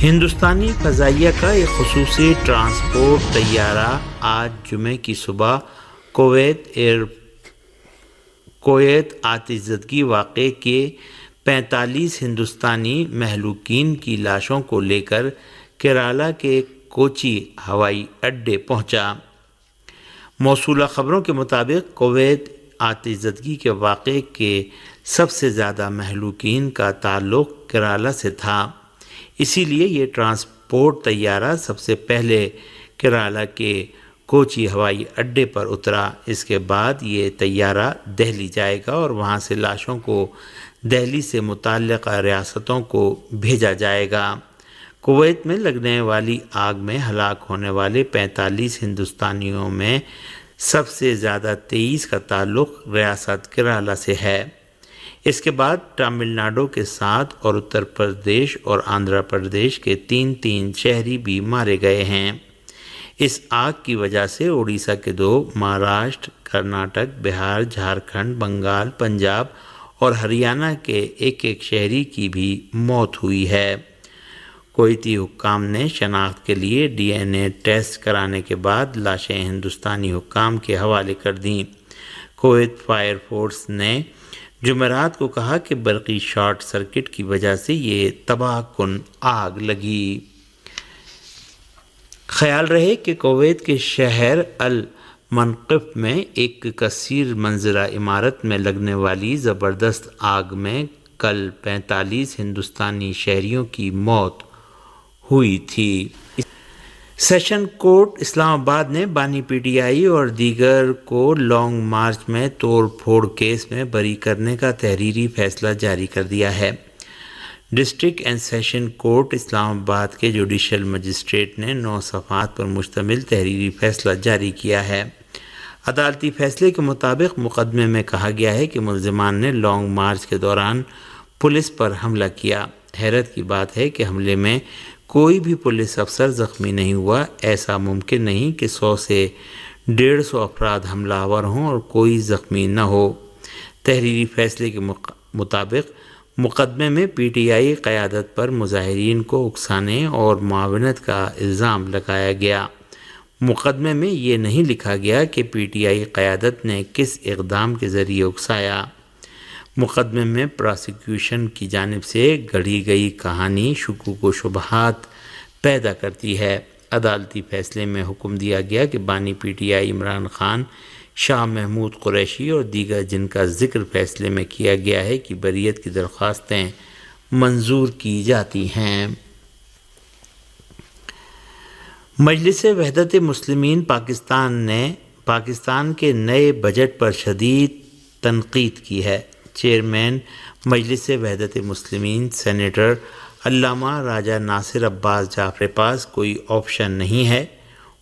ہندوستانی فضائیہ کا ایک خصوصی ٹرانسپورٹ طیارہ آج جمعے کی صبح کویت آتش زدگی واقعے کے 45 ہندوستانی مہلوکین کی لاشوں کو لے کر کیرالہ کے کوچی ہوائی اڈے پہنچا۔ موصولہ خبروں کے مطابق کویت آتش زدگی کے واقعے کے سب سے زیادہ مہلوکین کا تعلق کیرالہ سے تھا، اسی لیے یہ ٹرانسپورٹ طیارہ سب سے پہلے کیرالہ کے کوچی ہوائی اڈے پر اترا۔ اس کے بعد یہ طیارہ دہلی جائے گا اور وہاں سے لاشوں کو دہلی سے متعلقہ ریاستوں کو بھیجا جائے گا۔ کویت میں لگنے والی آگ میں ہلاک ہونے والے 45 ہندوستانیوں میں سب سے زیادہ 23 کا تعلق ریاست کیرالہ سے ہے۔ اس کے بعد تامل ناڈو کے 7 اور اتر پردیش اور آندھرا پردیش کے 3 شہری بھی مارے گئے ہیں۔ اس آگ کی وجہ سے اڑیسہ کے 2، مہاراشٹر، کرناٹک، بہار، جھارکھنڈ، بنگال، پنجاب اور ہریانہ کے 1 شہری کی بھی موت ہوئی ہے۔ کویتی حکام نے شناخت کے لیے DNA ٹیسٹ کرانے کے بعد لاشیں ہندوستانی حکام کے حوالے کر دیں۔ کویت فائر فورس نے جمعرات کو کہا کہ برقی شارٹ سرکٹ کی وجہ سے یہ تباہ کن آگ لگی۔ خیال رہے کہ کویت کے شہر المنقف میں ایک کثیر منظرہ عمارت میں لگنے والی زبردست آگ میں کل 45 ہندوستانی شہریوں کی موت ہوئی تھی۔ سیشن کورٹ اسلام آباد نے بانی PTI اور دیگر کو لانگ مارچ میں توڑ پھوڑ کیس میں بری کرنے کا تحریری فیصلہ جاری کر دیا ہے۔ ڈسٹرکٹ اینڈ سیشن کورٹ اسلام آباد کے جوڈیشل مجسٹریٹ نے 9 صفحات پر مشتمل تحریری فیصلہ جاری کیا ہے۔ عدالتی فیصلے کے مطابق مقدمے میں کہا گیا ہے کہ ملزمان نے لانگ مارچ کے دوران پولیس پر حملہ کیا۔ حیرت کی بات ہے کہ حملے میں کوئی بھی پولیس افسر زخمی نہیں ہوا۔ ایسا ممکن نہیں کہ 100 سے 150 افراد حملہ آور ہوں اور کوئی زخمی نہ ہو۔ تحریری فیصلے کے مطابق مقدمے میں PTI قیادت پر مظاہرین کو اکسانے اور معاونت کا الزام لگایا گیا۔ مقدمے میں یہ نہیں لکھا گیا کہ PTI قیادت نے کس اقدام کے ذریعے اکسایا۔ مقدمے میں پراسیکیوشن کی جانب سے گڑھی گئی کہانی شکوک و شبہات پیدا کرتی ہے۔ عدالتی فیصلے میں حکم دیا گیا کہ بانی PTI عمران خان، شاہ محمود قریشی اور دیگر جن کا ذکر فیصلے میں کیا گیا ہے کہ بریت کی درخواستیں منظور کی جاتی ہیں۔ مجلس وحدت مسلمین پاکستان نے پاکستان کے نئے بجٹ پر شدید تنقید کی ہے۔ چیئرمین مجلس وحدت مسلمین سینیٹر علامہ راجہ ناصر عباس جعفر کے پاس کوئی آپشن نہیں ہے۔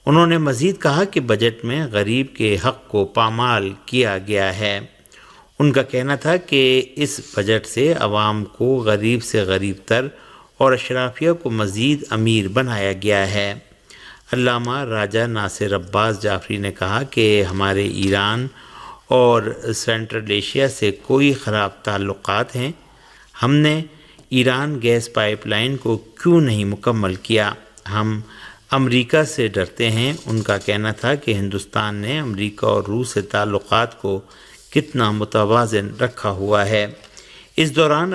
انہوں نے مزید کہا کہ بجٹ میں غریب کے حق کو پامال کیا گیا ہے۔ ان کا کہنا تھا کہ اس بجٹ سے عوام کو غریب سے غریب تر اور اشرافیہ کو مزید امیر بنایا گیا ہے۔ علامہ راجہ ناصر عباس جعفری نے کہا کہ ہمارے ایران اور سینٹرل ایشیا سے کوئی خراب تعلقات ہیں۔ ہم نے ایران گیس پائپ لائن کو کیوں نہیں مکمل کیا؟ ہم امریکہ سے ڈرتے ہیں۔ ان کا کہنا تھا کہ ہندوستان نے امریکہ اور روس سے تعلقات کو کتنا متوازن رکھا ہوا ہے۔ اس دوران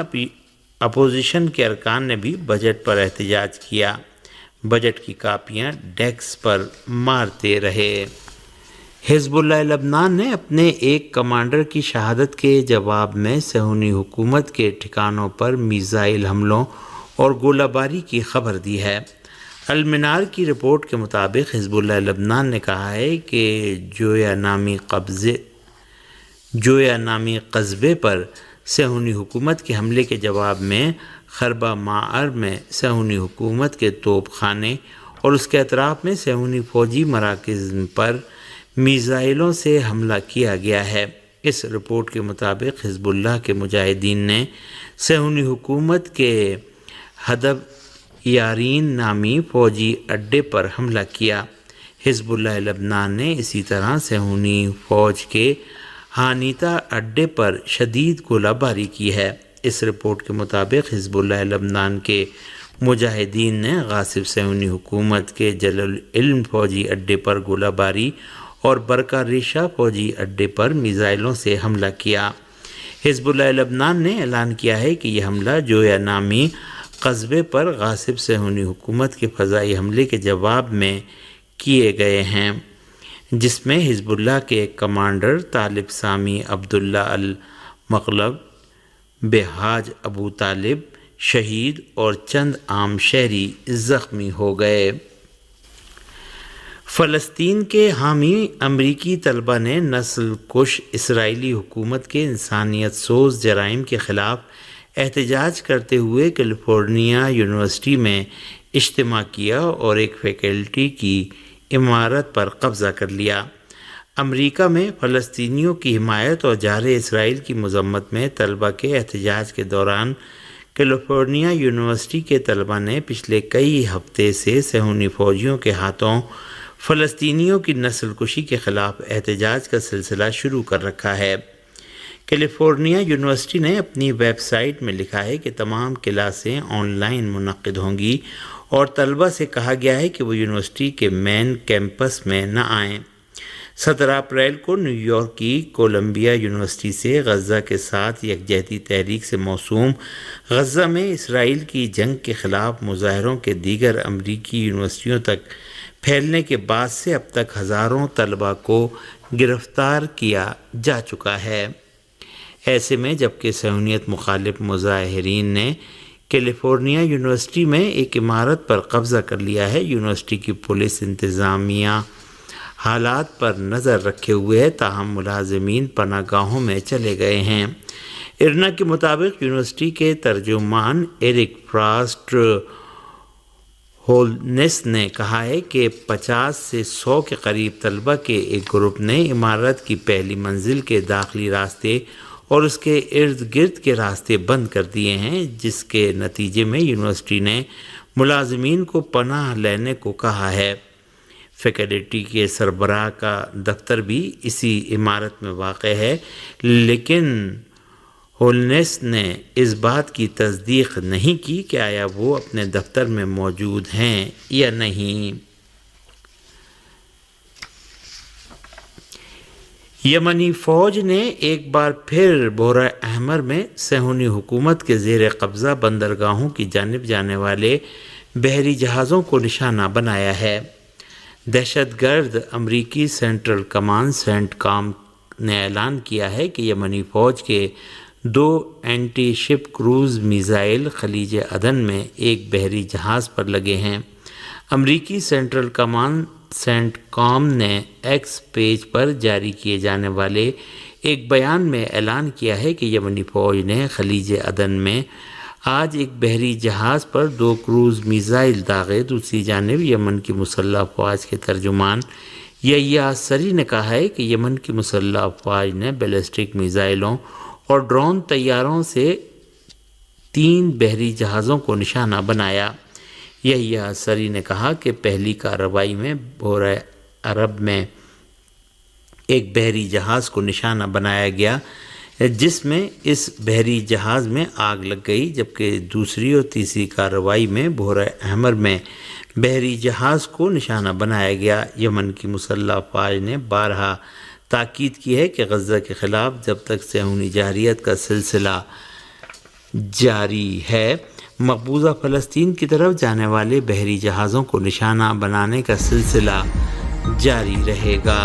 اپوزیشن کے ارکان نے بھی بجٹ پر احتجاج کیا۔ بجٹ کی کاپیاں ڈیسک پر مارتے رہے۔ حزب اللہ لبنان نے اپنے ایک کمانڈر کی شہادت کے جواب میں صہیونی حکومت کے ٹھکانوں پر میزائل حملوں اور گولہ باری کی خبر دی ہے۔ المنار کی رپورٹ کے مطابق حزب اللہ لبنان نے کہا ہے کہ جویا نامی قصبے پر صہیونی حکومت کے حملے کے جواب میں خربہ مآر میں صہیونی حکومت کے توپ خانے اور اس کے اطراف میں صہیونی فوجی مراکز پر میزائلوں سے حملہ کیا گیا ہے۔ اس رپورٹ کے مطابق حزب اللہ کے مجاہدین نے صہیونی حکومت کے ہدب یارین نامی فوجی اڈے پر حملہ کیا۔ حزب اللہ لبنان نے اسی طرح صہیونی فوج کے ہانیتا اڈے پر شدید گولہ باری کی ہے۔ اس رپورٹ کے مطابق حزب اللہ لبنان کے مجاہدین نے غاصب صہیونی حکومت کے جلال العلم فوجی اڈے پر گولہ باری اور برکہ ریشہ فوجی اڈے پر میزائلوں سے حملہ کیا۔ حزب اللہ لبنان نے اعلان کیا ہے کہ یہ حملہ جویا نامی قصبے پر غاصب صہیونی حکومت کے فضائی حملے کے جواب میں کیے گئے ہیں، جس میں حزب اللہ کے ایک کمانڈر طالب سامی عبداللہ المغلب بحاج ابو طالب شہید اور چند عام شہری زخمی ہو گئے۔ فلسطین کے حامی امریکی طلبہ نے نسل کش اسرائیلی حکومت کے انسانیت سوز جرائم کے خلاف احتجاج کرتے ہوئے کیلیفورنیا یونیورسٹی میں اجتماع کیا اور ایک فیکلٹی کی عمارت پر قبضہ کر لیا۔ امریکہ میں فلسطینیوں کی حمایت اور جار اسرائیل کی مذمت میں طلبہ کے احتجاج کے دوران کیلیفورنیا یونیورسٹی کے طلبہ نے پچھلے کئی ہفتے سے صہیونی فوجیوں کے ہاتھوں فلسطینیوں کی نسل کشی کے خلاف احتجاج کا سلسلہ شروع کر رکھا ہے۔ کیلیفورنیا یونیورسٹی نے اپنی ویب سائٹ میں لکھا ہے کہ تمام کلاسیں آن لائن منعقد ہوں گی اور طلبہ سے کہا گیا ہے کہ وہ یونیورسٹی کے مین کیمپس میں نہ آئیں۔ 17 اپریل کو نیو یارک کی کولمبیا یونیورسٹی سے غزہ کے ساتھ یکجہتی تحریک سے موسوم غزہ میں اسرائیل کی جنگ کے خلاف مظاہروں کے دیگر امریکی یونیورسٹیوں تک پھیلنے کے بعد سے اب تک ہزاروں طلبہ کو گرفتار کیا جا چکا ہے۔ ایسے میں جبکہ صہیونیت مخالف مظاہرین نے کیلیفورنیا یونیورسٹی میں ایک عمارت پر قبضہ کر لیا ہے، یونیورسٹی کی پولیس انتظامیہ حالات پر نظر رکھے ہوئے ہے، تاہم ملازمین پناہ گاہوں میں چلے گئے ہیں۔ ارنا کے مطابق یونیورسٹی کے ترجمان ایرک فراسٹ ہولنس نے کہا ہے کہ 50 سے 100 کے قریب طلبہ کے ایک گروپ نے عمارت کی پہلی منزل کے داخلی راستے اور اس کے ارد گرد کے راستے بند کر دیے ہیں، جس کے نتیجے میں یونیورسٹی نے ملازمین کو پناہ لینے کو کہا ہے۔ فیکلٹی کے سربراہ کا دفتر بھی اسی عمارت میں واقع ہے، لیکن ہولنس نے اس بات کی تصدیق نہیں کی کہ آیا وہ اپنے دفتر میں موجود ہیں یا نہیں۔ یمنی فوج نے ایک بار پھر بحیرہ احمر میں صہیونی حکومت کے زیر قبضہ بندرگاہوں کی جانب جانے والے بحری جہازوں کو نشانہ بنایا ہے۔ دہشت گرد امریکی سینٹرل کمانڈ سینٹ کام نے اعلان کیا ہے کہ یمنی فوج کے 2 اینٹی شپ کروز میزائل خلیج عدن میں ایک بحری جہاز پر لگے ہیں۔ امریکی سینٹرل کمانڈ سینٹ کام نے ایکس پیج پر جاری کیے جانے والے ایک بیان میں اعلان کیا ہے کہ یمنی فوج نے خلیج عدن میں آج ایک بحری جہاز پر 2 کروز میزائل داغے۔ دوسری جانب یمن کی مسلح افواج کے ترجمان یحییٰ سری نے کہا ہے کہ یمن کی مسلح افواج نے بیلسٹک میزائلوں اور ڈرون طیاروں سے 3 بحری جہازوں کو نشانہ بنایا۔ یحییٰ سری نے کہا کہ پہلی کارروائی میں بحیرہ عرب میں ایک بحری جہاز کو نشانہ بنایا گیا، جس میں اس بحری جہاز میں آگ لگ گئی، جبکہ دوسری اور تیسری کارروائی میں بحیرہ احمر میں بحری جہاز کو نشانہ بنایا گیا۔ یمن کی مسلح افواج نے بارہا تاکید کی ہے کہ غزہ کے خلاف جب تک صہیونی جارحیت کا سلسلہ جاری ہے، مقبوضہ فلسطین کی طرف جانے والے بحری جہازوں کو نشانہ بنانے کا سلسلہ جاری رہے گا۔